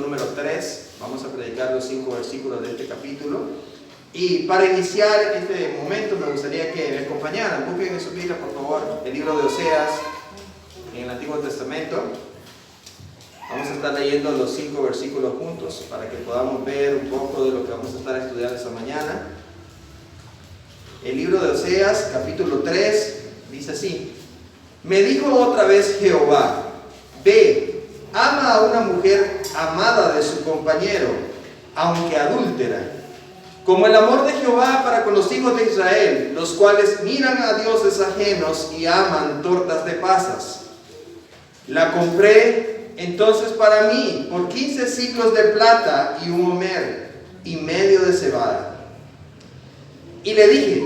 número 3. Vamos a predicar los 5 versículos de este capítulo. Y para iniciar este momento me gustaría que me acompañaran. Busquen en su Biblia, por favor, el libro de Oseas en el Antiguo Testamento. Vamos a estar leyendo los 5 versículos juntos para que podamos ver un poco de lo que vamos a estar estudiando esta mañana. El libro de Oseas, capítulo 3, dice así: Me dijo otra vez Jehová, ve, ama a una mujer amada de su compañero, aunque adúltera, como el amor de Jehová para con los hijos de Israel, los cuales miran a dioses ajenos y aman tortas de pasas. La compré entonces para mí por 15 siclos de plata y un homer y medio de cebada. Y le dije,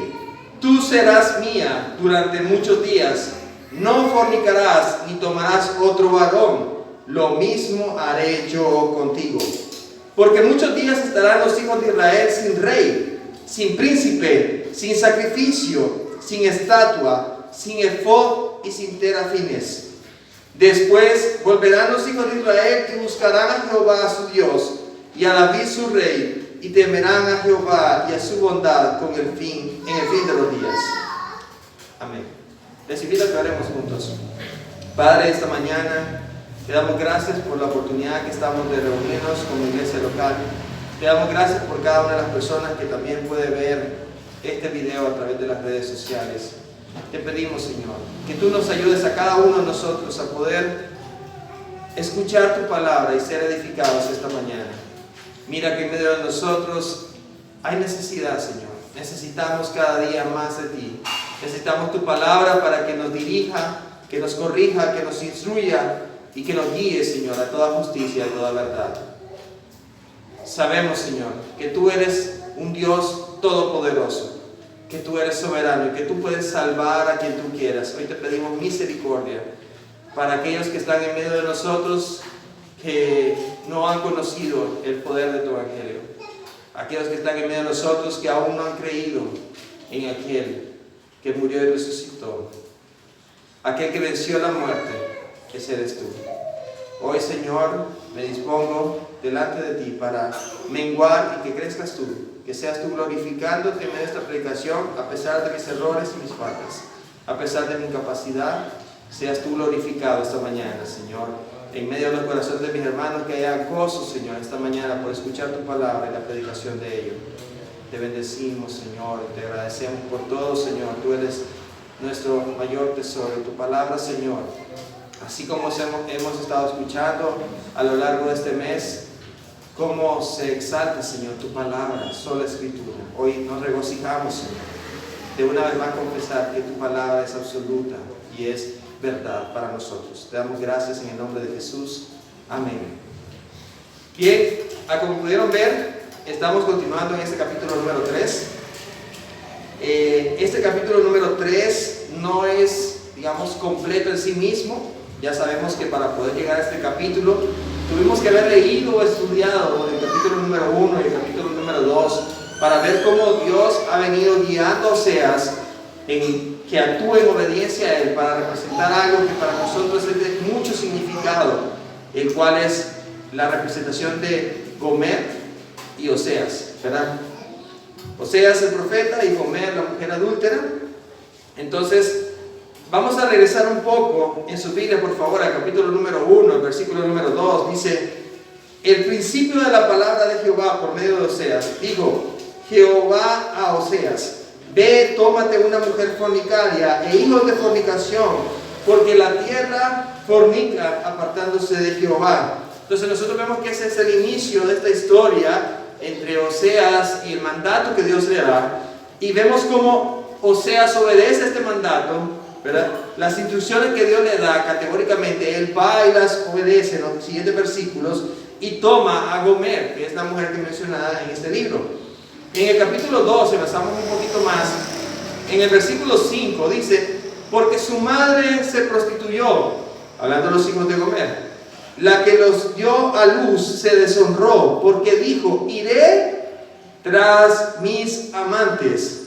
tú serás mía durante muchos días, no fornicarás ni tomarás otro varón, lo mismo haré yo contigo. Porque muchos días estarán los hijos de Israel sin rey, sin príncipe, sin sacrificio, sin estatua, sin efod y sin terafines. Después volverán los hijos de Israel y buscarán a Jehová su Dios y a David su rey, y temerán a Jehová y a su bondad en el fin de los días. Amén. Les invito a que oremos juntos. Padre, esta mañana te damos gracias por la oportunidad que estamos de reunirnos como iglesia local. Te damos gracias por cada una de las personas que también puede ver este video a través de las redes sociales. Te pedimos, Señor, que tú nos ayudes a cada uno de nosotros a poder escuchar tu palabra y ser edificados esta mañana. Mira que en medio de nosotros hay necesidad, Señor. Necesitamos cada día más de ti. Necesitamos tu palabra para que nos dirija, que nos corrija, que nos instruya y que nos guíe, Señor, a toda justicia, a toda verdad. Sabemos, Señor, que tú eres un Dios todopoderoso, que tú eres soberano y que tú puedes salvar a quien tú quieras. Hoy te pedimos misericordia para aquellos que están en medio de nosotros que no han conocido el poder de tu evangelio. Aquellos que están en medio de nosotros que aún no han creído en aquel que murió y resucitó. Aquel que venció la muerte, ese eres tú. Hoy, Señor, me dispongo delante de ti para menguar y que crezcas tú, que seas tú glorificándote en medio de esta predicación, a pesar de mis errores y mis faltas, a pesar de mi incapacidad, seas tú glorificado esta mañana, Señor, en medio de los corazones de mis hermanos, que haya gozo, Señor, esta mañana por escuchar tu palabra y la predicación de ello. Te bendecimos, Señor, y te agradecemos por todo, Señor. Tú eres nuestro mayor tesoro. Tu palabra, Señor, así como hemos estado escuchando a lo largo de este mes, cómo se exalta, Señor, tu palabra, sola escritura. Hoy nos regocijamos, Señor, de una vez más confesar que tu palabra es absoluta y es verdad para nosotros. Te damos gracias en el nombre de Jesús. Amén. Bien, como pudieron ver, estamos continuando en este capítulo número 3. Este capítulo número 3 no es, digamos, completo en sí mismo. Ya sabemos que para poder llegar a este capítulo tuvimos que haber leído o estudiado el capítulo número 1 y el capítulo número 2 para ver cómo Dios ha venido guiando a Oseas en que actúe en obediencia a Él para representar algo que para nosotros es de mucho significado, el cual es la representación de Gomer y Oseas, ¿verdad? Oseas el profeta y Gomer la mujer adúltera. Entonces vamos a regresar un poco en su Biblia, por favor, al capítulo número 1, el versículo número 2. Dice: el principio de la palabra de Jehová por medio de Oseas. Dijo Jehová a Oseas: ve, tómate una mujer fornicaria e hijos de fornicación, porque la tierra fornica apartándose de Jehová. Entonces nosotros vemos que ese es el inicio de esta historia entre Oseas y el mandato que Dios le da. Y vemos cómo Oseas obedece este mandato, ¿verdad? Las instrucciones que Dios le da categóricamente, él va y las obedece en los siguientes versículos y toma a Gomer, que es la mujer que mencionada en este libro. En el capítulo 2, avanzamos un poquito más, en el versículo 5 dice: porque su madre se prostituyó, hablando de los hijos de Gomer, la que los dio a luz se deshonró, porque dijo: iré tras mis amantes,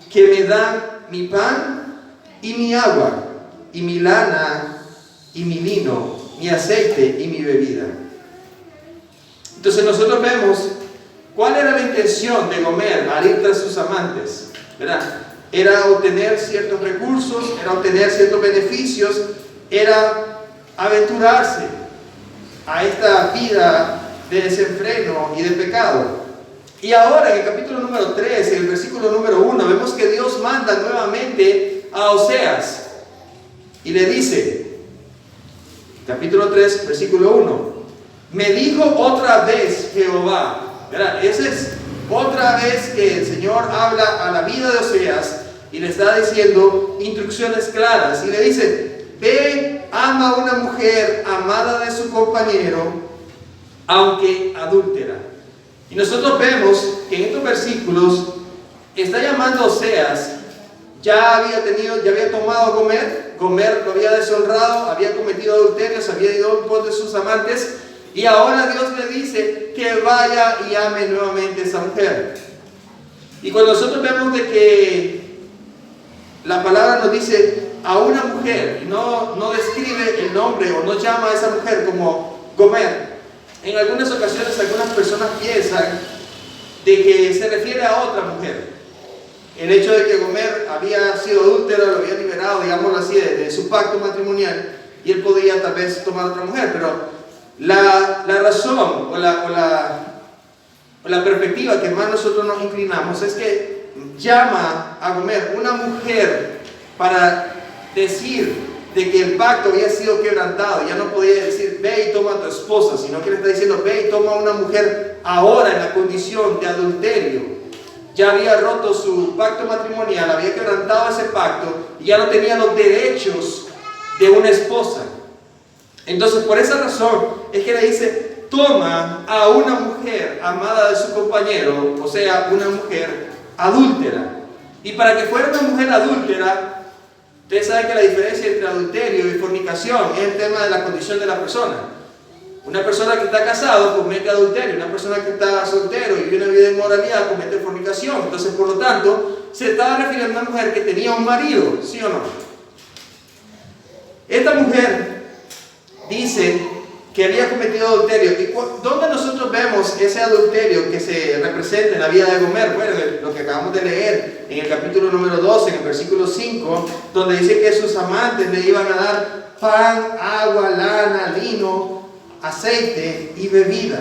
que me dan mi pan y mi agua, y mi lana y mi lino, mi aceite y mi bebida. Entonces nosotros vemos cuál era la intención de Gomer al ir tras sus amantes, ¿verdad? Era obtener ciertos recursos, era obtener ciertos beneficios, era aventurarse a esta vida de desenfreno y de pecado. Y ahora en el capítulo número 3, en el versículo número 1, vemos que Dios manda nuevamente a Oseas y le dice, capítulo 3, versículo 1, me dijo otra vez Jehová, ¿verdad? Esa es otra vez que el Señor habla a la vida de Oseas y le está diciendo instrucciones claras y le dice, ve, ama a una mujer amada de su compañero, aunque adúltera. Y nosotros vemos que en estos versículos está llamando a Oseas, ya había tomado a Gomer lo había deshonrado, había cometido adulterios, había ido en pos de sus amantes, y ahora Dios le dice que vaya y ame nuevamente a esa mujer. Y cuando nosotros vemos de que la palabra nos dice a una mujer, y no describe el nombre o no llama a esa mujer como Gomer, en algunas ocasiones algunas personas piensan de que se refiere a otra mujer. El hecho de que Gomer había sido adúltero, lo había liberado, digámoslo así, de su pacto matrimonial, y él podía tal vez tomar otra mujer, pero la razón o la perspectiva que más nosotros nos inclinamos es que llama a Gomer una mujer para decir de que el pacto había sido quebrantado. Ya no podía decir ve y toma a tu esposa, sino que le está diciendo ve y toma a una mujer ahora en la condición de adulterio. Ya había roto su pacto matrimonial, había quebrantado ese pacto y ya no tenía los derechos de una esposa. Entonces por esa razón es que le dice toma a una mujer amada de su compañero, o sea una mujer adúltera. Y para que fuera una mujer adúltera, ustedes saben que la diferencia entre adulterio y fornicación es el tema de la condición de la persona. Una persona que está casado comete adulterio, una persona que está soltero y vive una vida de inmoralidad comete fornicación. Entonces, por lo tanto, se estaba refiriendo a una mujer que tenía un marido, ¿sí o no? Esta mujer dice que había cometido adulterio. ¿Y dónde nosotros vemos ese adulterio que se representa en la vida de Gomer? Bueno, lo que acabamos de leer en el capítulo número 12, en el versículo 5, donde dice que sus amantes le iban a dar pan, agua, lana, lino, aceite y bebida.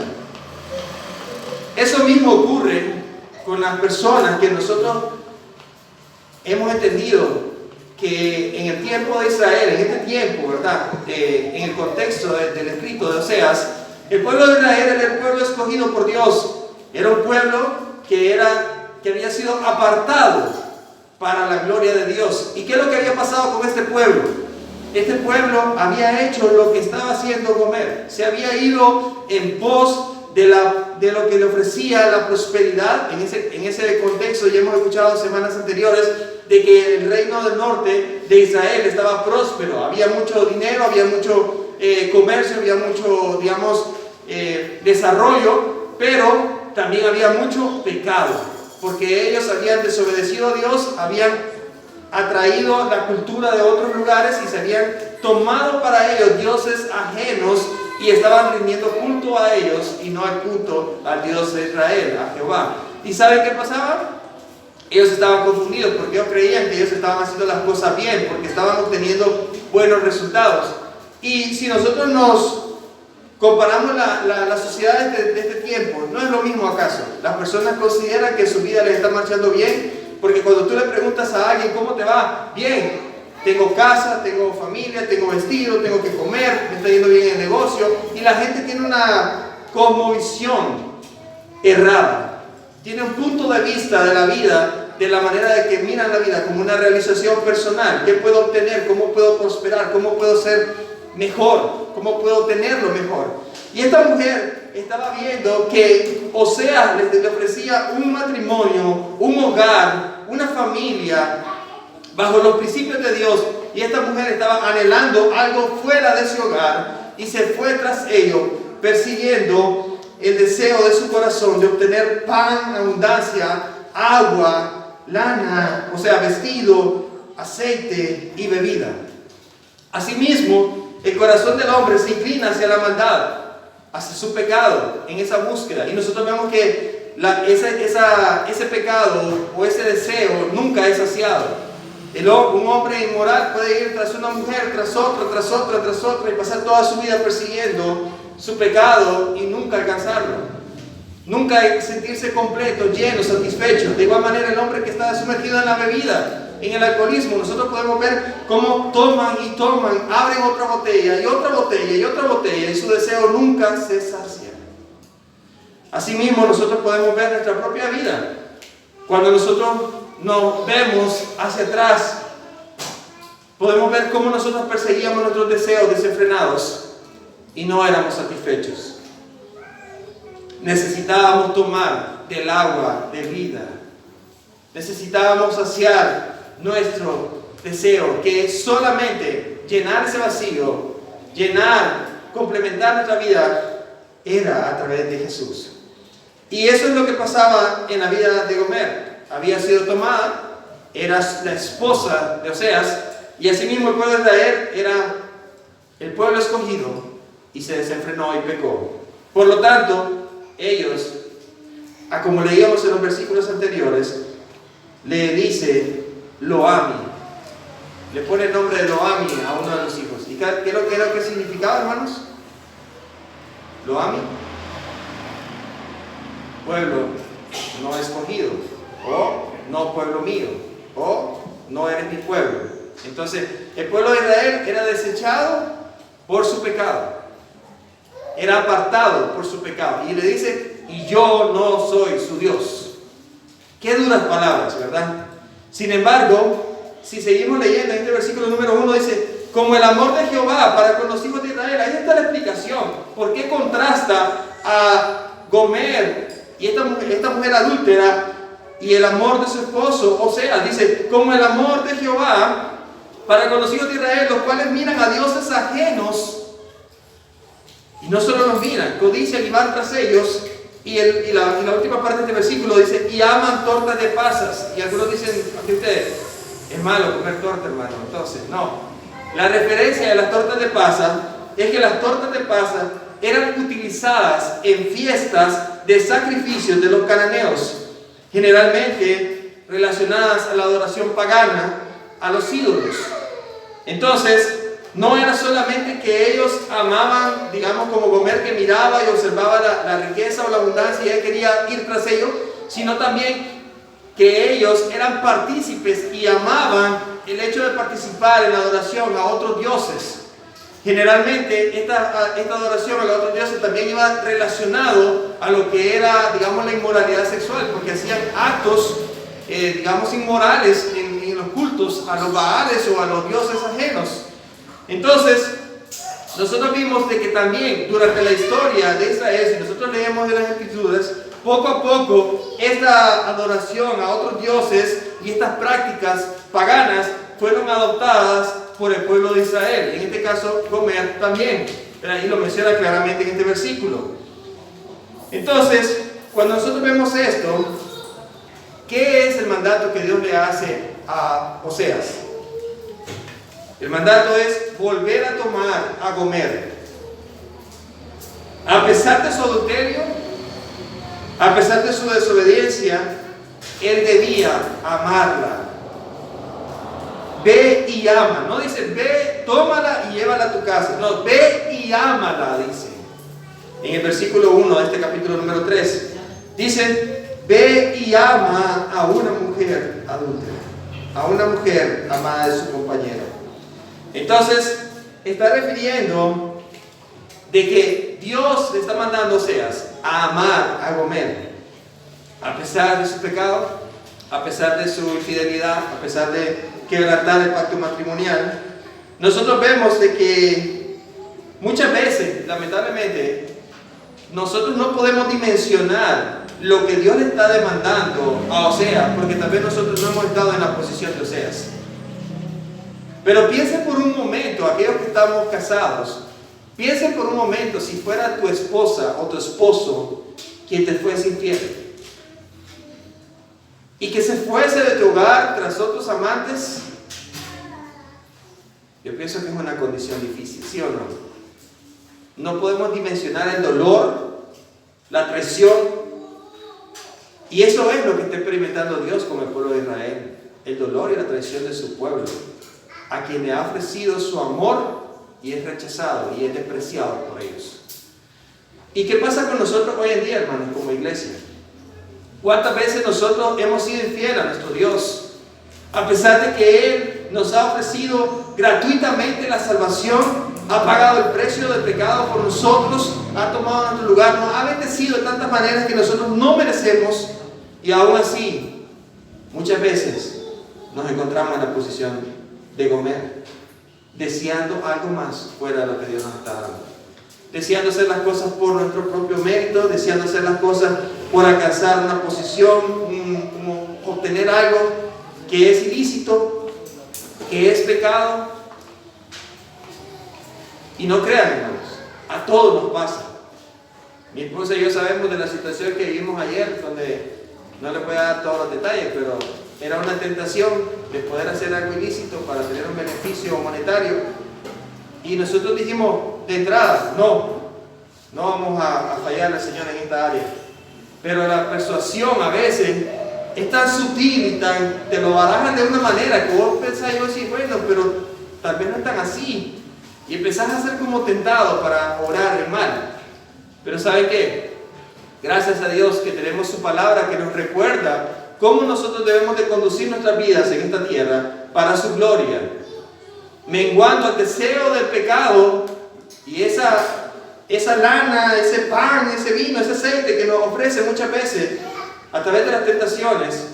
Eso mismo ocurre con las personas que nosotros hemos entendido que en el tiempo de Israel, en este tiempo, ¿verdad? En el contexto del escrito de Oseas, el pueblo de Israel era el pueblo escogido por Dios. Era un pueblo que había sido apartado para la gloria de Dios. ¿Y qué es lo que había pasado con este pueblo? Este pueblo había hecho lo que estaba haciendo Gomer. Se había ido en pos de lo que le ofrecía la prosperidad. En ese contexto ya hemos escuchado semanas anteriores de que el reino del norte de Israel estaba próspero, había mucho dinero, había mucho comercio, había mucho, digamos, desarrollo, pero también había mucho pecado, porque ellos habían desobedecido a Dios, habían atraído la cultura de otros lugares y se habían tomado para ellos dioses ajenos y estaban rindiendo culto a ellos y no al culto al Dios de Israel, a Jehová. ¿Y saben qué pasaba? Ellos estaban confundidos porque ellos creían que ellos estaban haciendo las cosas bien, porque estaban obteniendo buenos resultados. Y si nosotros nos comparamos la sociedad de este tiempo, ¿no es lo mismo acaso? Las personas consideran que su vida les está marchando bien, porque cuando tú le preguntas a alguien ¿cómo te va? Bien, tengo casa, tengo familia, tengo vestido, tengo que comer, me está yendo bien el negocio, y la gente tiene una cosmovisión errada. Tiene un punto de vista de la vida, de la manera de que miran la vida como una realización personal. ¿Qué puedo obtener? ¿Cómo puedo prosperar? ¿Cómo puedo ser mejor? ¿Cómo puedo tenerlo mejor? Y esta mujer estaba viendo que Oseas le ofrecía un matrimonio, un hogar, una familia, bajo los principios de Dios. Y esta mujer estaba anhelando algo fuera de ese hogar y se fue tras ello, persiguiendo el deseo de su corazón de obtener pan, abundancia, agua, lana, o sea, vestido, aceite y bebida. Asimismo, el corazón del hombre se inclina hacia la maldad. hacia su pecado en esa búsqueda. Y nosotros vemos que ese pecado o ese deseo nunca es saciado. Un hombre inmoral puede ir tras una mujer, tras otra, y pasar toda su vida persiguiendo su pecado y nunca alcanzarlo. Nunca sentirse completo, lleno, satisfecho. De igual manera el hombre que está sumergido en la bebida, en el alcoholismo, nosotros podemos ver cómo toman y toman, abren otra botella y otra botella y otra botella, y su deseo nunca se sacia. Asimismo, nosotros podemos ver nuestra propia vida. Cuando nosotros nos vemos hacia atrás, podemos ver cómo nosotros perseguíamos nuestros deseos desenfrenados y no éramos satisfechos. Necesitábamos tomar del agua de vida. Necesitábamos saciar nuestro deseo, que es solamente llenar ese vacío, complementar nuestra vida, era a través de Jesús. Y eso es lo que pasaba en la vida de Gomer. Había sido tomada, era la esposa de Oseas, y asimismo el pueblo de Israel era el pueblo escogido, y se desenfrenó y pecó. Por lo tanto, ellos, como leíamos en los versículos anteriores, le dice Lo-ami, le pone el nombre de Lo-ami a uno de los hijos. ¿Y qué es lo que significaba, hermanos? Lo-ami, pueblo no escogido, o no pueblo mío, o no eres mi pueblo. Entonces el pueblo de Israel era desechado por su pecado, era apartado por su pecado, y le dice: y yo no soy su Dios. Qué duras palabras, ¿verdad? Sin embargo, si seguimos leyendo en este versículo número 1, dice: como el amor de Jehová para con los hijos de Israel. Ahí está la explicación. ¿Por qué contrasta a Gomer y esta mujer adúltera y el amor de su esposo? O sea, dice: como el amor de Jehová para con los hijos de Israel, los cuales miran a dioses ajenos, y no solo los miran, codician y van tras ellos. Y la última parte de este versículo dice: y aman tortas de pasas. Y algunos dicen: aquí ustedes, es malo comer torta, hermano. Entonces, no. La referencia de las tortas de pasas es que las tortas de pasas eran utilizadas en fiestas de sacrificios de los cananeos, generalmente relacionadas a la adoración pagana, a los ídolos. Entonces, no era solamente que ellos amaban, digamos, como Gomer, que miraba y observaba la riqueza o la abundancia y él quería ir tras ellos, sino también que ellos eran partícipes y amaban el hecho de participar en la adoración a otros dioses. Generalmente esta adoración a los otros dioses también iba relacionado a lo que era, digamos, la inmoralidad sexual, porque hacían actos, digamos, inmorales en los cultos a los baales o a los dioses ajenos. Entonces, nosotros vimos de que también durante la historia de Israel, si nosotros leemos de las Escrituras, poco a poco esta adoración a otros dioses y estas prácticas paganas fueron adoptadas por el pueblo de Israel. En este caso, Gomer también, pero ahí lo menciona claramente en este versículo. Entonces, cuando nosotros vemos esto, ¿qué es el mandato que Dios le hace a Oseas? El mandato es volver a tomar a Gomer. A pesar de su adulterio, a pesar de su desobediencia, él debía amarla. Ve y ama. No dice: ve, tómala y llévala a tu casa. No, ve y ámala, dice. En el versículo 1 de este capítulo número 3, dice: ve y ama a una mujer adúltera, a una mujer amada de su compañero. Entonces, está refiriendo de que Dios le está mandando a Oseas a amar a Gomer, a pesar de su pecado, a pesar de su infidelidad, a pesar de quebrantar el pacto matrimonial. Nosotros vemos de que muchas veces, lamentablemente, nosotros no podemos dimensionar lo que Dios le está demandando a Oseas, porque tal vez nosotros no hemos estado en la posición de Oseas. Pero piensen por un momento, aquellos que estamos casados, piensen por un momento si fuera tu esposa o tu esposo quien te fuese infiel y que se fuese de tu hogar tras otros amantes. Yo pienso que es una condición difícil, ¿sí o no? no podemos dimensionar el dolor, la traición. Y eso es lo que está experimentando Dios con el pueblo de Israel. El dolor y la traición de su pueblo, a quien le ha ofrecido su amor y es rechazado y es despreciado por ellos. ¿Y qué pasa con nosotros hoy en día, hermanos, como iglesia? ¿Cuántas veces nosotros hemos sido infieles a nuestro Dios? A pesar de que Él nos ha ofrecido gratuitamente la salvación, ha pagado el precio del pecado por nosotros, ha tomado nuestro lugar, nos ha bendecido de tantas maneras que nosotros no merecemos, y aún así, muchas veces nos encontramos en la posición de Gomer, deseando algo más fuera de lo que Dios nos está dando, deseando hacer las cosas por nuestro propio mérito, deseando hacer las cosas por alcanzar una posición, como obtener algo que es ilícito, que es pecado. Y no crean, hermanos, a todos nos pasa. Mi esposa y yo sabemos de la situación que vivimos ayer, donde no les voy a dar todos los detalles, pero era una tentación de poder hacer algo ilícito para tener un beneficio monetario. Y nosotros dijimos de entrada, no vamos a fallar al Señor en esta área. Pero la persuasión a veces es tan sutil y te lo barajan de una manera que vos pensás, yo decís, bueno, pero tal vez no es tan así. Y empezás a ser como tentado para orar el mal. Pero ¿sabe qué? Gracias a Dios que tenemos su palabra que nos recuerda cómo nosotros debemos de conducir nuestras vidas en esta tierra para su gloria, menguando el deseo del pecado y esa lana, ese pan, ese vino, ese aceite que nos ofrece muchas veces a través de las tentaciones.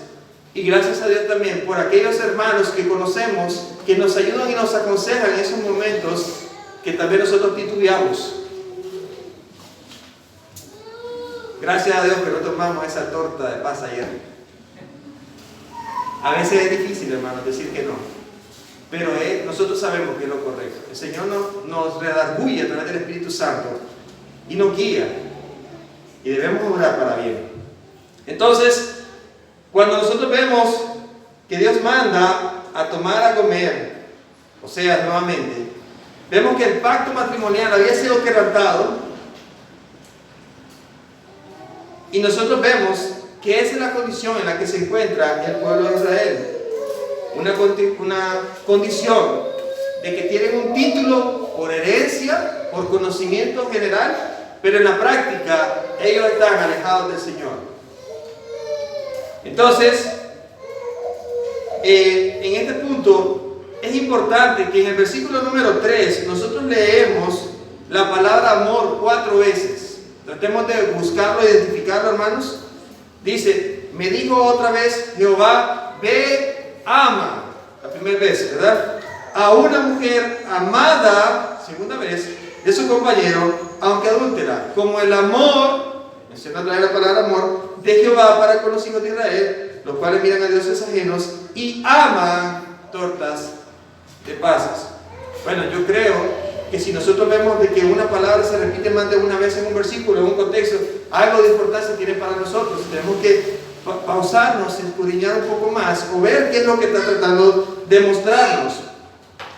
Y gracias a Dios también por aquellos hermanos que conocemos, que nos ayudan y nos aconsejan en esos momentos que también nosotros titubeamos. Gracias a Dios que no tomamos esa torta de paz ayer. A veces es difícil, hermanos, decir que no, pero nosotros sabemos que es lo correcto. El Señor nos redarguye a través del Espíritu Santo y nos guía, y debemos orar para bien. Entonces, cuando nosotros vemos que Dios manda a tomar a Gomer, o sea, nuevamente, vemos que el pacto matrimonial había sido quebrantado, y nosotros vemos que esa es la condición en la que se encuentra el pueblo de Israel. Una condición de que tienen un título por herencia, por conocimiento general, pero en la práctica ellos están alejados del Señor. Entonces, en este punto es importante que en el versículo número 3 nosotros leemos la palabra amor 4 veces. Tratemos de buscarlo, identificarlo, hermanos. Dice, me dijo otra vez Jehová, ve, ama, la primera vez, ¿verdad? A una mujer amada, segunda vez, de su compañero, aunque adúltera, como el amor, menciona otra vez la palabra amor, de Jehová para con los hijos de Israel, los cuales miran a dioses ajenos y aman tortas de pasas. Bueno, yo creo que si nosotros vemos de que una palabra se repite más de una vez en un versículo, en un contexto, algo de importancia tiene para nosotros. Tenemos que pausarnos, escudriñar un poco más o ver qué es lo que está tratando de mostrarnos.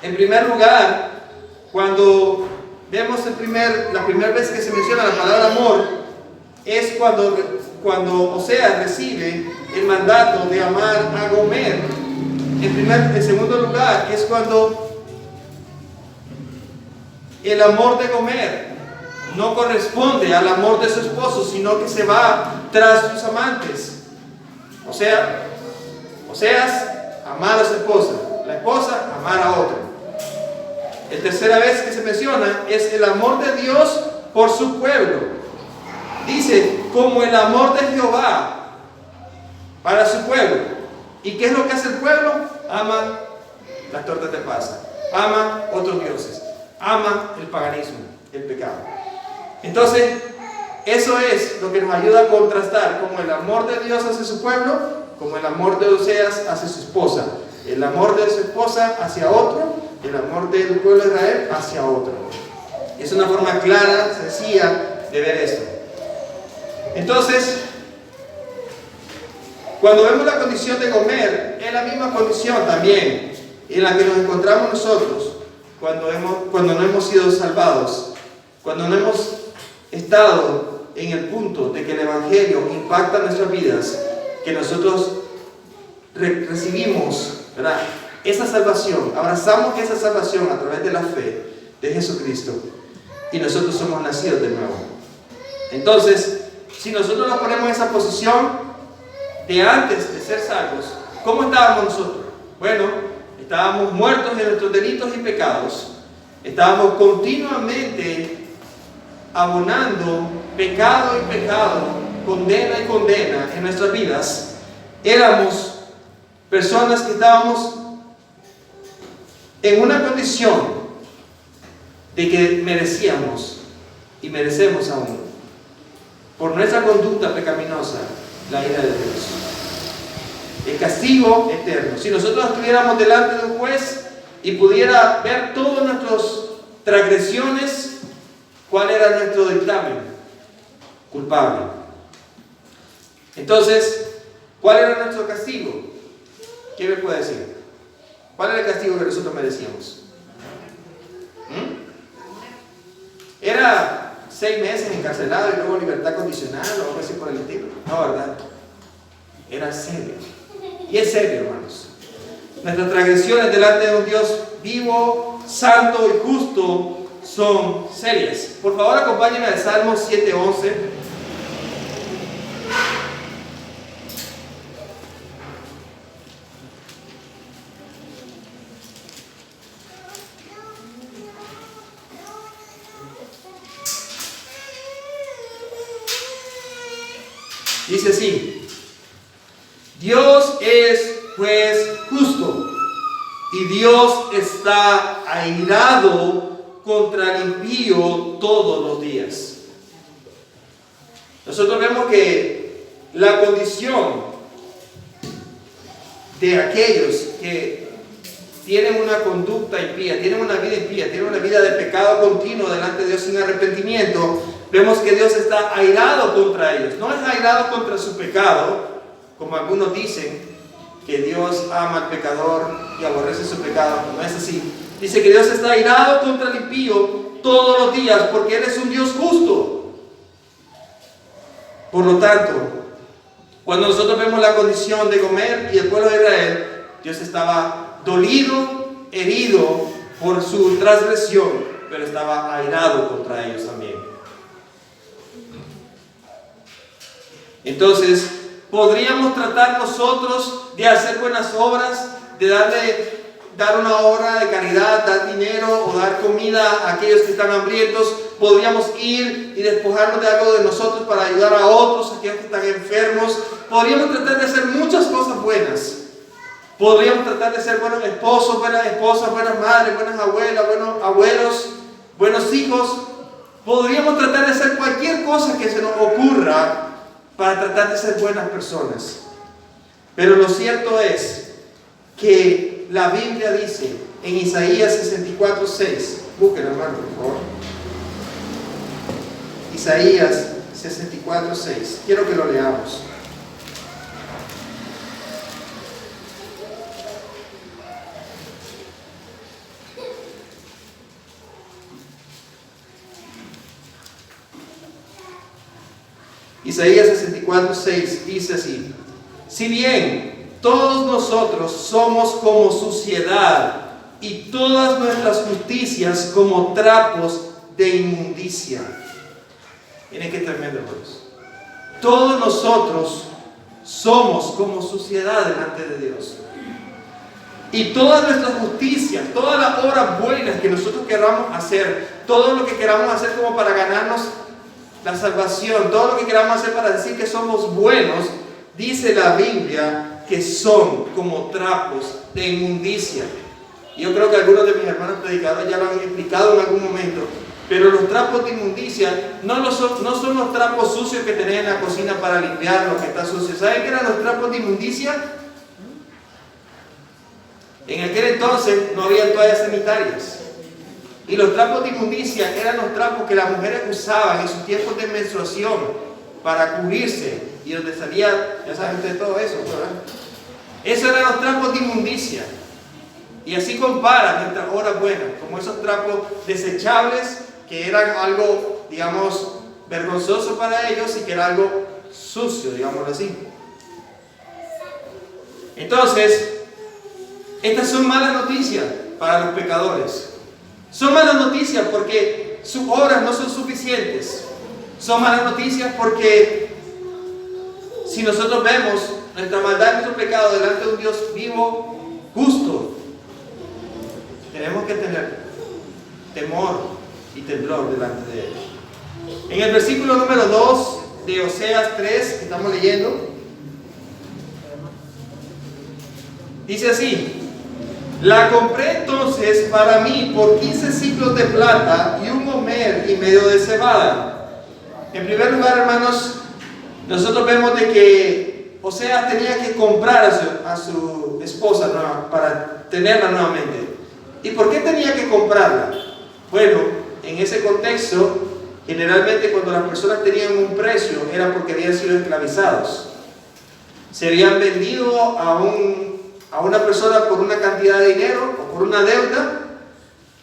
En primer lugar, cuando vemos la primera vez que se menciona la palabra amor, es cuando Oseas recibe el mandato de amar a Gomer. En segundo lugar, es cuando el amor de Gomer no corresponde al amor de su esposo, sino que se va tras sus amantes. Oseas, amar a su esposa, la esposa, amar a otro. La tercera vez que se menciona es el amor de Dios por su pueblo. Dice, como el amor de Jehová para su pueblo. ¿Y qué es lo que hace el pueblo? Ama las tortas de pasa, ama otros dioses, ama el paganismo, el pecado. Entonces, eso es lo que nos ayuda a contrastar como el amor de Dios hacia su pueblo, como el amor de Oseas hacia su esposa, el amor de su esposa hacia otro, el amor del pueblo de Israel hacia otro. Es una forma clara, sencilla de ver esto. Entonces, cuando vemos la condición de Gomer, es la misma condición también en la que nos encontramos nosotros cuando no hemos sido salvados, cuando no hemos estado en el punto de que el Evangelio impacta nuestras vidas, que nosotros recibimos, ¿verdad?, esa salvación, abrazamos esa salvación a través de la fe de Jesucristo y nosotros somos nacidos de nuevo. Entonces, si nosotros nos ponemos en esa posición de antes de ser salvos, ¿cómo estábamos nosotros? Bueno, estábamos muertos en nuestros delitos y pecados, estábamos continuamente abonando pecado y pecado, condena y condena en nuestras vidas. Éramos personas que estábamos en una condición de que merecíamos y merecemos aún, por nuestra conducta pecaminosa, la ira de Dios, el castigo eterno. Si nosotros estuviéramos delante de un juez y pudiera ver todas nuestras transgresiones, ¿cuál era nuestro dictamen? Culpable. Entonces, ¿cuál era nuestro castigo? ¿Quién me puede decir? ¿Cuál era el castigo que nosotros merecíamos? ¿Era 6 meses encarcelado y luego libertad condicional o algo así por el estilo? No, ¿verdad? Era serio. Y es serio, hermanos. Nuestras transgresiones delante de un Dios vivo, santo y justo son serias. Por favor, acompáñenme al Salmo 7:11. Dice así: Dios es juez justo y Dios está airado contra el impío todos los días. Nosotros vemos que la condición de aquellos que tienen una conducta impía, tienen una vida impía, tienen una vida de pecado continuo delante de Dios sin arrepentimiento, vemos que Dios está airado contra ellos. No es airado contra su pecado, como algunos dicen, que Dios ama al pecador y aborrece su pecado. No es así. Dice que Dios está airado contra el impío todos los días, porque Él es un Dios justo. Por lo tanto, cuando nosotros vemos la condición de Gomer y el pueblo de Israel, Dios estaba dolido, herido por su transgresión, pero estaba airado contra ellos también. Entonces, podríamos tratar nosotros de hacer buenas obras, de dar una obra de caridad, dar dinero o dar comida a aquellos que están hambrientos. Podríamos ir y despojarnos de algo de nosotros para ayudar a otros, a aquellos que están enfermos. Podríamos tratar de hacer muchas cosas buenas. Podríamos tratar de ser buenos esposos, buenas esposas, buenas madres, buenas abuelas, buenos abuelos, buenos hijos. Podríamos tratar de hacer cualquier cosa que se nos ocurra para tratar de ser buenas personas. Pero lo cierto es que la Biblia dice en Isaías 64:6, búsquenlo, hermano, por favor. Isaías 64:6, quiero que lo leamos. Isaías 64:6 dice así: si bien todos nosotros somos como suciedad y todas nuestras justicias como trapos de inmundicia. Miren qué tremendo, hermanos. Todos nosotros somos como suciedad delante de Dios. Y todas nuestras justicias, todas las obras buenas que nosotros queramos hacer, todo lo que queramos hacer como para ganarnos la salvación, todo lo que queramos hacer para decir que somos buenos, dice la Biblia que son como trapos de inmundicia. Y yo creo que algunos de mis hermanos predicadores ya lo han explicado en algún momento, pero los trapos de inmundicia no son los trapos sucios que tenés en la cocina para limpiar lo que está sucio. ¿Saben qué eran los trapos de inmundicia? En aquel entonces no había toallas sanitarias. Y los trapos de inmundicia eran los trapos que las mujeres usaban en sus tiempos de menstruación para cubrirse y donde salía, ya saben ustedes todo eso, ¿verdad? Esos eran los trapos de inmundicia. Y así comparan nuestras obras buenas, como esos trapos desechables que era algo, digamos, vergonzoso para ellos y que era algo sucio, digámoslo así. Entonces, estas son malas noticias para los pecadores. Son malas noticias porque sus obras no son suficientes. Son malas noticias porque si nosotros vemos nuestra maldad y nuestro pecado delante de un Dios vivo, justo, tenemos que tener temor y temblor delante de Él. En el versículo número 2 de Oseas 3, que estamos leyendo, dice así: la compré entonces para mí por 15 ciclos de plata y un homer y medio de cebada. En primer lugar, hermanos, nosotros vemos de que Oseas tenía que comprar a su esposa para tenerla nuevamente. ¿Y por qué tenía que comprarla? Bueno, en ese contexto, generalmente cuando las personas tenían un precio era porque habían sido esclavizados. Se habían vendido a una persona por una cantidad de dinero o por una deuda,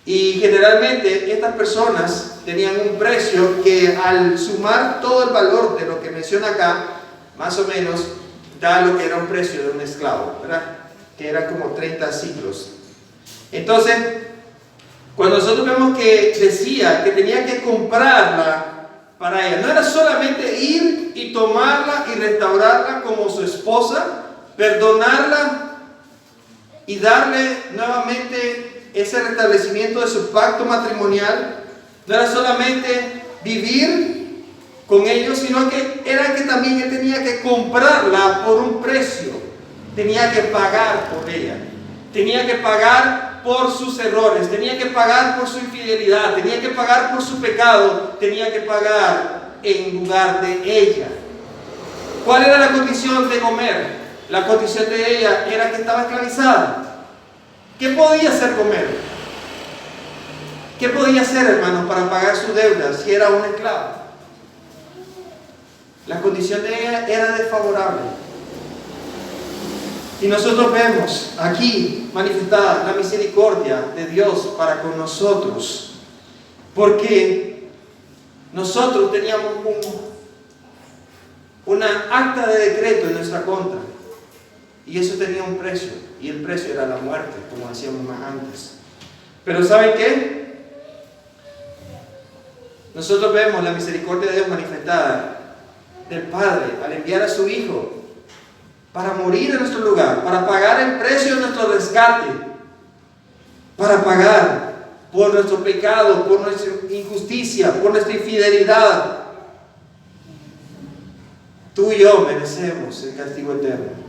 y generalmente estas personas tenían un precio que, al sumar todo el valor de lo que menciona acá, más o menos da lo que era un precio de un esclavo, ¿verdad? Que era como 30 ciclos. Entonces, cuando nosotros vemos que decía que tenía que comprarla para ella, no era solamente ir y tomarla y restaurarla como su esposa, perdonarla y darle nuevamente ese restablecimiento de su pacto matrimonial. No era solamente vivir con ellos, sino que era que también él tenía que comprarla por un precio. Tenía que pagar por ella, tenía que pagar por sus errores, tenía que pagar por su infidelidad, tenía que pagar por su pecado, tenía que pagar en lugar de ella. ¿Cuál era la condición de Gomer? La condición de ella era que estaba esclavizada. ¿Qué podía hacer Gomer? ¿Qué podía hacer, hermanos, para pagar su deuda si era una esclava? La condición de ella era desfavorable. Y nosotros vemos aquí manifestada la misericordia de Dios para con nosotros, porque nosotros teníamos una acta de decreto en nuestra contra, y eso tenía un precio, y el precio era la muerte, como decíamos más antes. Pero ¿saben qué? Nosotros vemos la misericordia de Dios manifestada del Padre al enviar a su Hijo para morir en nuestro lugar, para pagar el precio de nuestro rescate, para pagar por nuestro pecado, por nuestra injusticia, por nuestra infidelidad. Tú y yo merecemos el castigo eterno.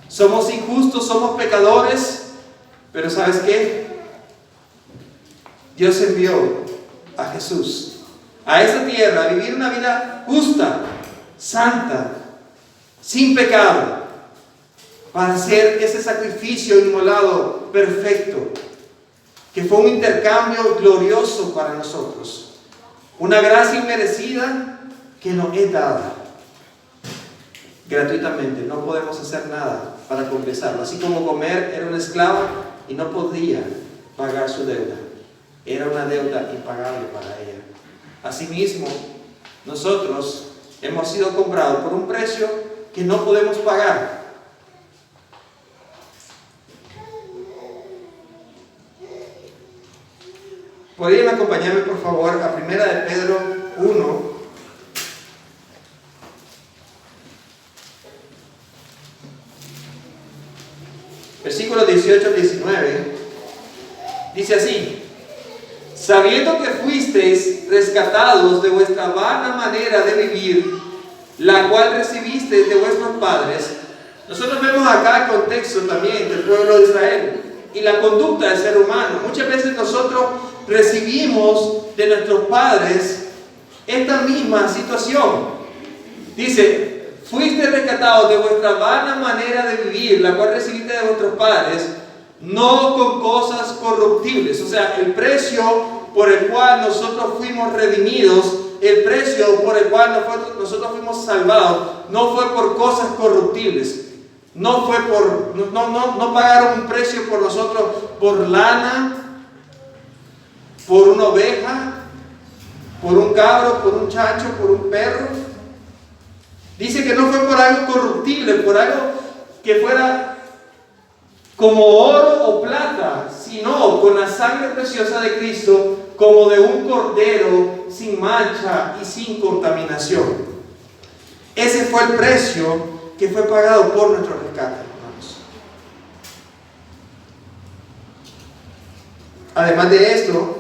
Somos injustos, somos pecadores, pero ¿sabes qué? Dios envió a Jesús a esa tierra a vivir una vida justa, santa, sin pecado, para hacer ese sacrificio inmolado perfecto, que fue un intercambio glorioso para nosotros, una gracia inmerecida que nos es dada gratuitamente. No podemos hacer nada para compensarlo. Así como Gomer era una esclava y no podía pagar su deuda, era una deuda impagable para ella. Asimismo, nosotros hemos sido comprados por un precio que no podemos pagar. ¿Podrían acompañarme, por favor, a 1 de Pedro 1? Versículos 18 al 19. Dice así: sabiendo que fuisteis rescatados de vuestra vana manera de vivir, la cual recibisteis de vuestros padres. Nosotros vemos acá el contexto también del pueblo de Israel y la conducta del ser humano. Muchas veces nosotros recibimos de nuestros padres esta misma situación. Dice: fuiste rescatados de vuestra vana manera de vivir, la cual recibiste de vuestros padres, no con cosas corruptibles. O sea, el precio por el cual nosotros fuimos redimidos, el precio por el cual nosotros fuimos salvados, no fue por cosas corruptibles. No fue no pagaron un precio por nosotros, por lana, por una oveja, por un cabro, por un chancho, por un perro. Dice que no fue por algo corruptible, por algo que fuera como oro o plata, sino con la sangre preciosa de Cristo, como de un cordero sin mancha y sin contaminación. Ese fue el precio que fue pagado por nuestro rescate, hermanos. Además de esto,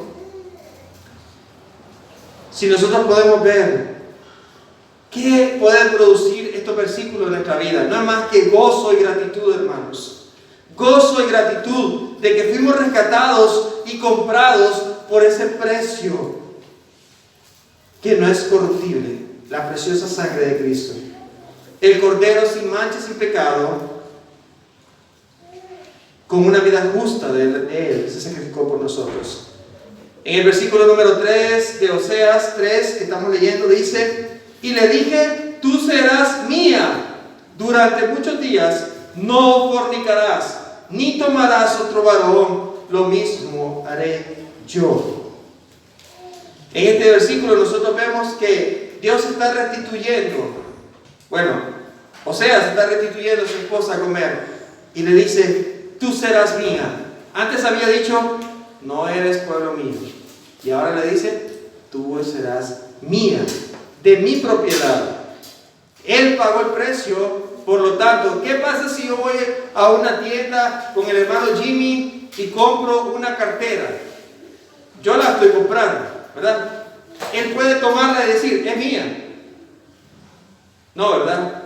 si nosotros podemos ver qué pueden producir estos versículos en nuestra vida, no es más que gozo y gratitud, hermanos. Gozo y gratitud de que fuimos rescatados y comprados por ese precio que no es corruptible, la preciosa sangre de Cristo. El Cordero sin mancha y sin pecado, con una vida justa de Él, se sacrificó por nosotros. En el versículo número 3 de Oseas 3 que estamos leyendo dice: y le dije, tú serás mía, durante muchos días no fornicarás, ni tomarás otro varón, lo mismo haré yo. En este versículo nosotros vemos que Dios está restituyendo, Oseas está restituyendo a su esposa a comer, y le dice, tú serás mía. Antes había dicho, no eres pueblo mío, y ahora le dice, tú serás mía, de mi propiedad. Él pagó el precio. Por lo tanto, ¿qué pasa si yo voy a una tienda con el hermano Jimmy y compro una cartera? Yo la estoy comprando, ¿verdad? Él puede tomarla y decir, es mía. No, ¿verdad?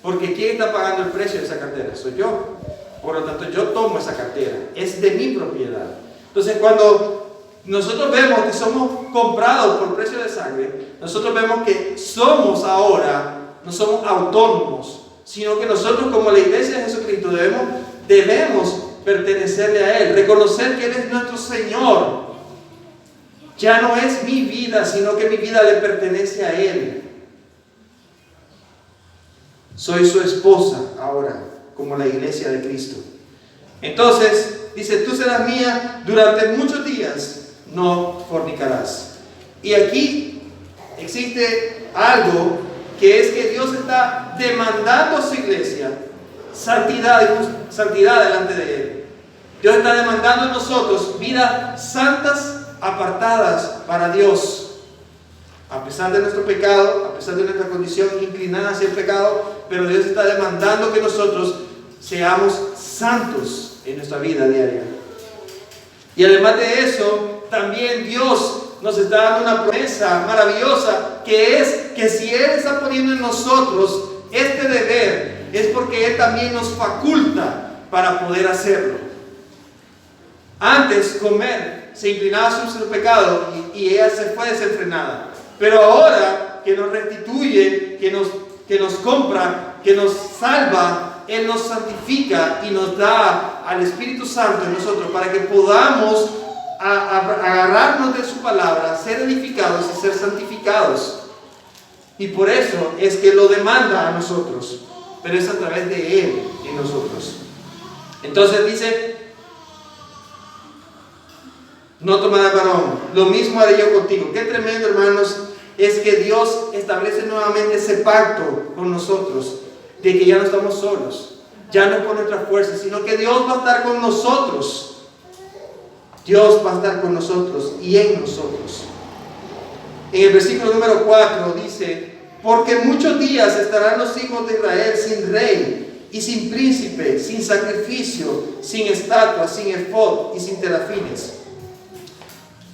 Porque ¿quién está pagando el precio de esa cartera? Soy yo. Por lo tanto, yo tomo esa cartera. Es de mi propiedad. Entonces, cuando nosotros vemos que somos comprados por precio de sangre, nosotros vemos que somos ahora, no somos autónomos, sino que nosotros como la iglesia de Jesucristo debemos pertenecerle a Él, reconocer que Él es nuestro Señor. Ya no es mi vida, sino que mi vida le pertenece a Él. Soy su esposa ahora, como la iglesia de Cristo. Entonces, dice, tú serás mía, durante muchos días no fornicarás. Y aquí existe algo que es que Dios está demandando a su iglesia santidad delante de Él. Dios está demandando a nosotros vidas santas, apartadas para Dios. A pesar de nuestro pecado, a pesar de nuestra condición inclinada hacia el pecado, pero Dios está demandando que nosotros seamos santos en nuestra vida diaria. Y además de eso, también Dios nos está dando una promesa maravillosa, que es que si Él está poniendo en nosotros este deber, es porque Él también nos faculta para poder hacerlo. Antes, comer se inclinaba sobre su pecado y ella se fue desenfrenada. Pero ahora que nos restituye, que nos compra, que nos salva, Él nos santifica y nos da al Espíritu Santo en nosotros para que podamos agarrarnos de su palabra, ser edificados y ser santificados. Y por eso es que lo demanda a nosotros, pero es a través de Él en nosotros. Entonces dice, no tomarás varón, lo mismo haré yo contigo. Qué tremendo, hermanos, es que Dios establece nuevamente ese pacto con nosotros, de que ya no estamos solos, ya no es por nuestra fuerza, sino que Dios va a estar con nosotros. Dios va a estar con nosotros y en nosotros. En el versículo número 4 dice, porque muchos días estarán los hijos de Israel sin rey y sin príncipe, sin sacrificio, sin estatua, sin efod y sin terafines.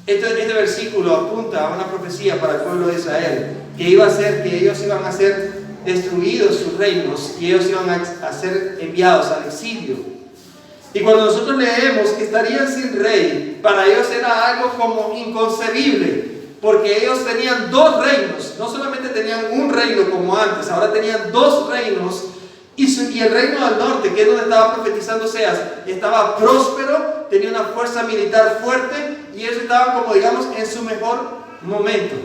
Este versículo apunta a una profecía para el pueblo de Israel, que iba a ser que ellos iban a ser destruidos sus reinos y ellos iban a ser enviados al exilio. Y cuando nosotros leemos que estarían sin rey, para ellos era algo como inconcebible, porque ellos tenían dos reinos, no solamente tenían un reino como antes, ahora tenían dos reinos, y el reino del norte, que es donde estaba profetizando Oseas, estaba próspero, tenía una fuerza militar fuerte, y ellos estaban como digamos en su mejor momento,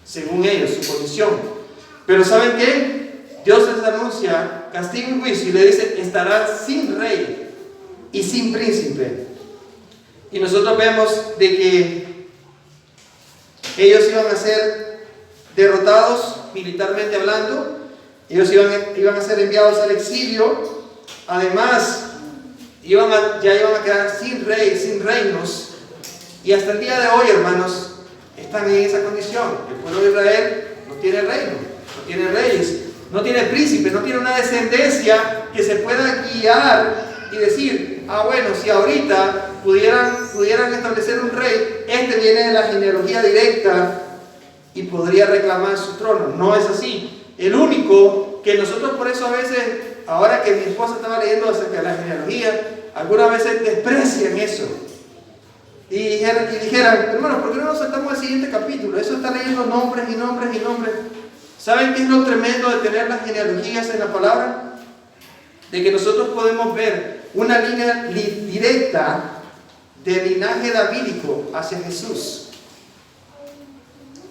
según ellos, su condición. Pero ¿saben qué? Dios les anuncia castigo y juicio y le dice, estarán sin rey y sin príncipe. Y nosotros vemos de que ellos iban a ser derrotados militarmente hablando, ellos iban a ser enviados al exilio, además ya iban a quedar sin rey, sin reinos, y hasta el día de hoy, hermanos, están en esa condición. El pueblo de Israel no tiene reino, no tiene reyes, no tiene príncipes, no tiene una descendencia que se pueda guiar y decir, bueno, si ahorita pudieran establecer un rey, este viene de la genealogía directa y podría reclamar su trono. No es así. El único que nosotros, por eso a veces, ahora que mi esposa estaba leyendo acerca de la genealogía, algunas veces desprecian eso y dijeran, hermanos, ¿por qué no nos saltamos al siguiente capítulo? Eso está leyendo nombres y nombres y nombres. ¿Saben qué es lo tremendo de tener las genealogías en la palabra? De que nosotros podemos ver una línea directa del linaje davídico hacia Jesús.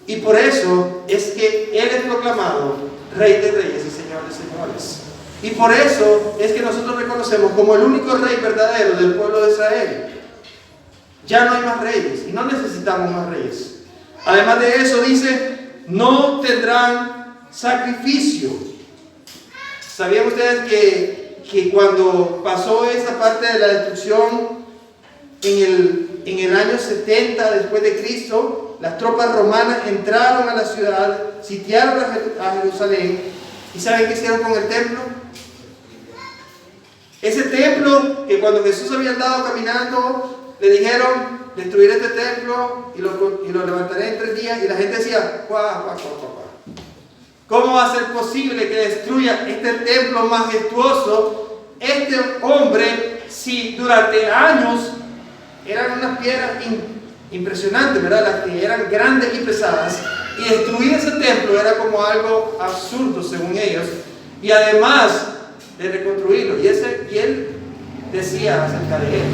Y por eso es que Él es proclamado Rey de Reyes y Señor de Señores. Y por eso es que nosotros reconocemos como el único Rey verdadero del pueblo de Israel. Ya no hay más reyes y no necesitamos más reyes. Además de eso dice, no tendrán sacrificio. ¿Sabían ustedes que cuando pasó esta parte de la destrucción en el año 70 después de Cristo, las tropas romanas entraron a la ciudad, sitiaron a Jerusalén, y ¿saben qué hicieron con el templo? Ese templo que cuando Jesús había andado caminando, le dijeron, destruir este templo y lo levantaré en 3 días, y la gente decía, ¿cómo va a ser posible que destruya este templo majestuoso este hombre si durante años eran unas piedras impresionantes, ¿verdad? Las que eran grandes y pesadas, y destruir ese templo era como algo absurdo según ellos, y además de reconstruirlo, y él decía acerca de él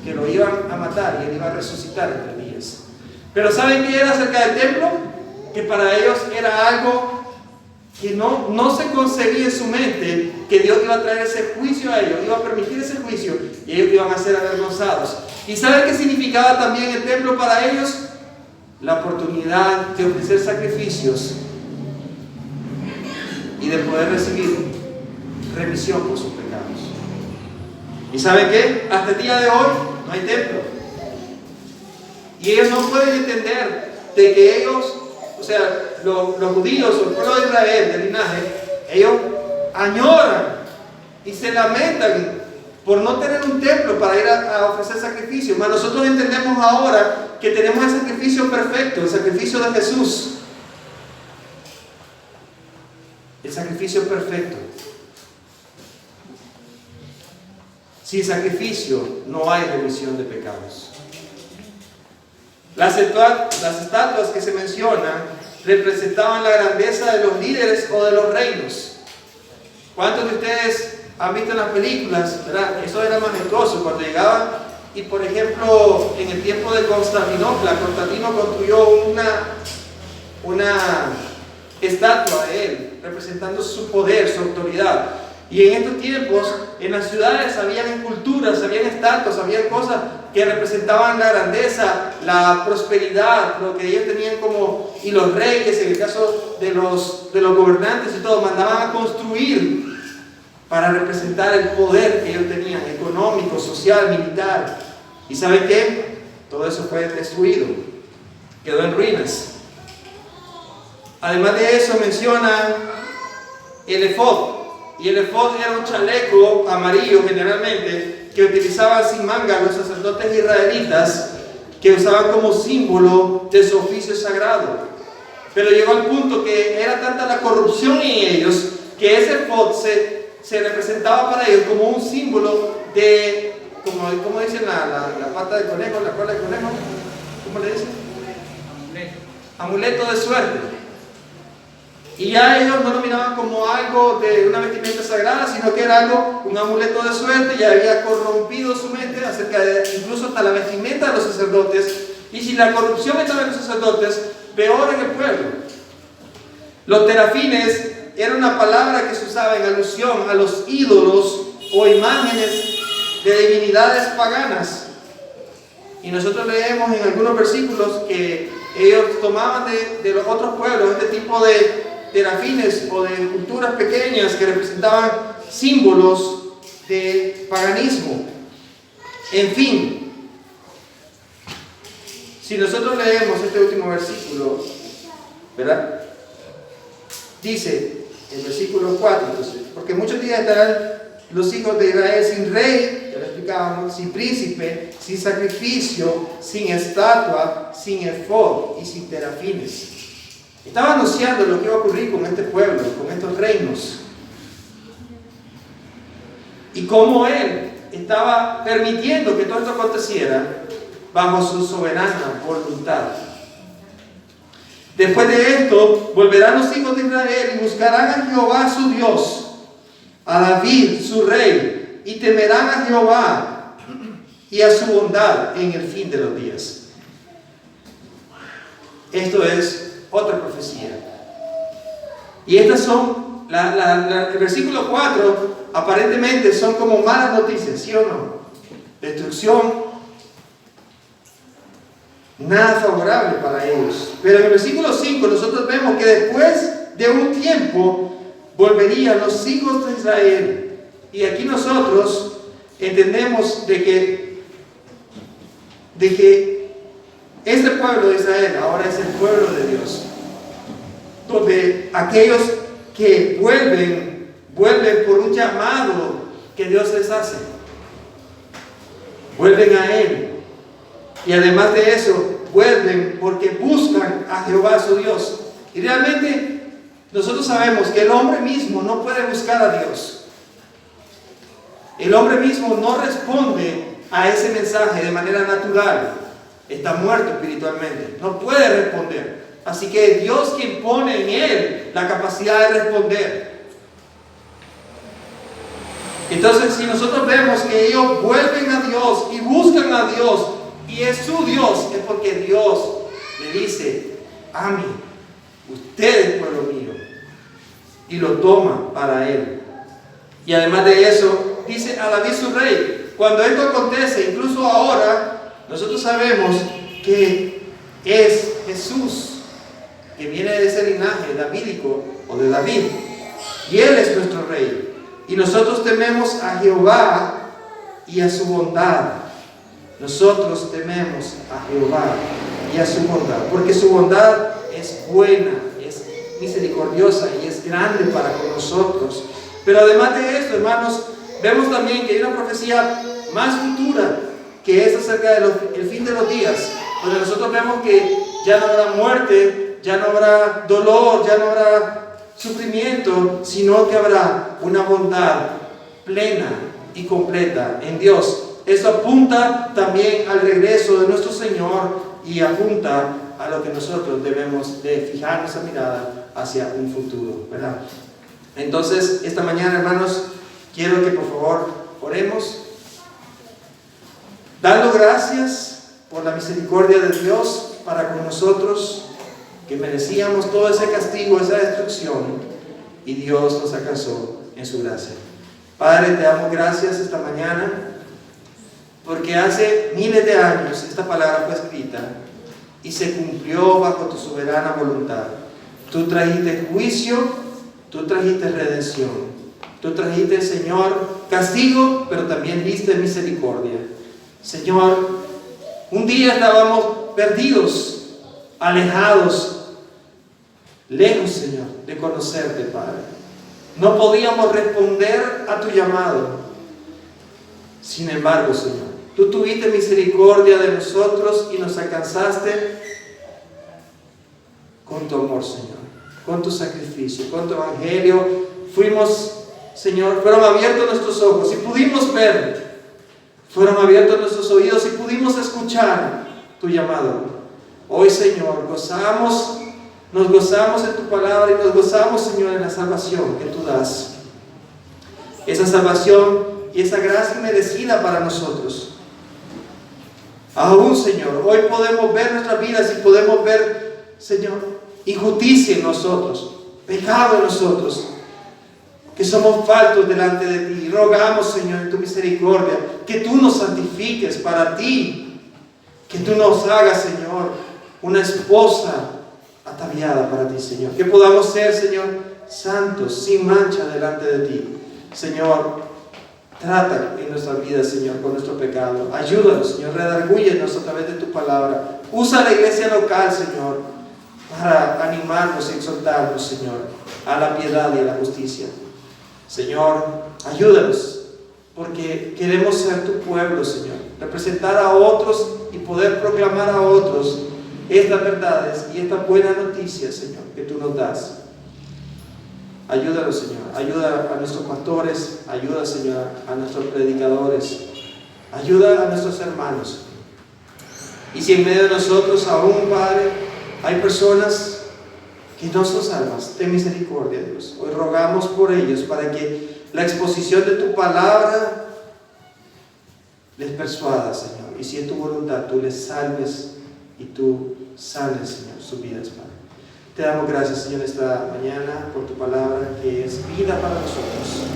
que lo iban a matar y él iba a resucitar en 3 días. Pero ¿saben qué era acerca del templo? Que para ellos era algo que no se concebía en su mente, que Dios iba a traer ese juicio a ellos, iba a permitir ese juicio y ellos iban a ser avergonzados. ¿Y saben qué significaba también el templo para ellos? La oportunidad de ofrecer sacrificios y de poder recibir remisión por sus pecados. ¿Y saben qué? Hasta el día de hoy no hay templo. Y ellos no pueden entender de que ellos, o sea, los judíos o el pueblo de Israel, del linaje, ellos añoran y se lamentan por no tener un templo para ir a ofrecer sacrificios. Mas nosotros entendemos ahora que tenemos el sacrificio perfecto, el sacrificio de Jesús. El sacrificio perfecto. Sin sacrificio no hay remisión de pecados. Las estatuas que se mencionan representaban la grandeza de los líderes o de los reinos. ¿Cuántos de ustedes han visto en las películas, verdad? Eso era majestuoso cuando llegaban, y por ejemplo en el tiempo de Constantinopla, Constantino construyó una estatua de él representando su poder, su autoridad. Y en estos tiempos, en las ciudades habían esculturas, habían estatuas, habían cosas que representaban la grandeza, la prosperidad, lo que ellos tenían como, y los reyes, en el caso de los gobernantes y todo, mandaban a construir para representar el poder que ellos tenían, económico, social, militar. ¿Y saben qué? Todo eso fue destruido, quedó en ruinas. Además de eso menciona el efod. Y el efod era un chaleco amarillo generalmente que utilizaban sin manga los sacerdotes israelitas, que usaban como símbolo de su oficio sagrado. Pero llegó al punto que era tanta la corrupción en ellos que ese efod se representaba para ellos como un símbolo de, como dicen la pata de conejo, la cola de conejo, ¿cómo le dicen? Amuleto de suerte. Y ya ellos no lo miraban como algo de una vestimenta sagrada, sino que era un amuleto de suerte. Ya había corrompido su mente acerca de incluso hasta la vestimenta de los sacerdotes. Y si la corrupción estaba en los sacerdotes, peor en el pueblo. Los terafines era una palabra que se usaba en alusión a los ídolos o imágenes de divinidades paganas. Y nosotros leemos en algunos versículos que ellos tomaban de los otros pueblos este tipo de terafines o de culturas pequeñas que representaban símbolos de paganismo. En fin, si nosotros leemos este último versículo, ¿verdad? Dice el versículo 4, entonces, porque muchos días estarán los hijos de Israel sin rey, ya lo explicábamos, sin príncipe, sin sacrificio, sin estatua, sin efod y sin terafines. Estaba anunciando lo que iba a ocurrir con este pueblo, con estos reinos. Y cómo él estaba permitiendo que todo esto aconteciera bajo su soberana voluntad. Después de esto, volverán los hijos de Israel y buscarán a Jehová su Dios, a David su rey, y temerán a Jehová y a su bondad en el fin de los días. Esto es otra profecía. Y estas son, el versículo 4, aparentemente son como malas noticias, ¿sí o no? Destrucción, nada favorable para ellos. Pero en el versículo 5 nosotros vemos que después de un tiempo volverían los hijos de Israel. Y aquí nosotros entendemos de que este pueblo de Israel ahora es el pueblo de Dios, donde aquellos que vuelven por un llamado que Dios les hace, vuelven a Él, y además de eso vuelven porque buscan a Jehová su Dios. Y realmente nosotros sabemos que el hombre mismo no puede buscar a Dios. El hombre mismo no responde a ese mensaje de manera natural. Está muerto espiritualmente, no puede responder. Así que Dios quien pone en él la capacidad de responder. Entonces, si nosotros vemos que ellos vuelven a Dios y buscan a Dios y es su Dios, es porque Dios le dice: a mí, usted es pueblo mío, y lo toma para él. Y además de eso, dice a David su rey. Cuando esto acontece, incluso ahora, nosotros sabemos que es Jesús, que viene de ese linaje davídico o de David, y Él es nuestro rey. Y nosotros tememos a Jehová y a su bondad. Nosotros tememos a Jehová y a su bondad, porque su bondad es buena, es misericordiosa y es grande para con nosotros. Pero además de esto, hermanos, vemos también que hay una profecía más futura, que es acerca del fin de los días, donde nosotros vemos que ya no habrá muerte, ya no habrá dolor, ya no habrá sufrimiento, sino que habrá una bondad plena y completa en Dios. Eso apunta también al regreso de nuestro Señor y apunta a lo que nosotros debemos de fijar nuestra mirada hacia un futuro, ¿verdad? Entonces, esta mañana, hermanos, quiero que por favor oremos, dando gracias por la misericordia de Dios para con nosotros, que merecíamos todo ese castigo, esa destrucción, y Dios nos alcanzó en su gracia. Padre, te damos gracias esta mañana, porque hace miles de años esta palabra fue escrita y se cumplió bajo tu soberana voluntad. Tú trajiste juicio, tú trajiste redención, tú trajiste, Señor, castigo, pero también diste misericordia. Señor, un día estábamos perdidos, alejados, lejos, Señor, de conocerte, Padre. No podíamos responder a tu llamado. Sin embargo, Señor, tú tuviste misericordia de nosotros y nos alcanzaste con tu amor, Señor, con tu sacrificio, con tu evangelio. Fueron abiertos nuestros ojos y pudimos ver. Fueron abiertos nuestros oídos y pudimos escuchar tu llamado. Hoy, Señor, nos gozamos en tu palabra y nos gozamos, Señor, en la salvación que tú das. Esa salvación y esa gracia merecida para nosotros. Aún, Señor, hoy podemos ver nuestras vidas y podemos ver, Señor, injusticia en nosotros, pecado en nosotros, que somos faltos delante de ti. Rogamos, Señor, en tu misericordia, que tú nos santifiques para ti, que tú nos hagas, Señor, una esposa ataviada para ti, Señor. Que podamos ser, Señor, santos, sin mancha delante de ti. Señor, trata en nuestra vida, Señor, con nuestro pecado. Ayúdanos, Señor, redargúyenos a través de tu palabra. Usa la iglesia local, Señor, para animarnos y exhortarnos, Señor, a la piedad y a la justicia. Señor, ayúdanos, porque queremos ser tu pueblo, Señor. Representar a otros y poder proclamar a otros estas verdades y esta buena noticia, Señor, que tú nos das. Ayúdanos, Señor. Ayuda a nuestros pastores. Ayuda, Señor, a nuestros predicadores. Ayuda a nuestros hermanos. Y si en medio de nosotros aún, Padre, hay personas que no son salvas, ten misericordia, Dios. Hoy rogamos por ellos para que la exposición de tu palabra les persuada, Señor. Y si es tu voluntad, tú les salves y tú sanes, Señor, sus vidas, Padre. Te damos gracias, Señor, esta mañana por tu palabra que es vida para nosotros.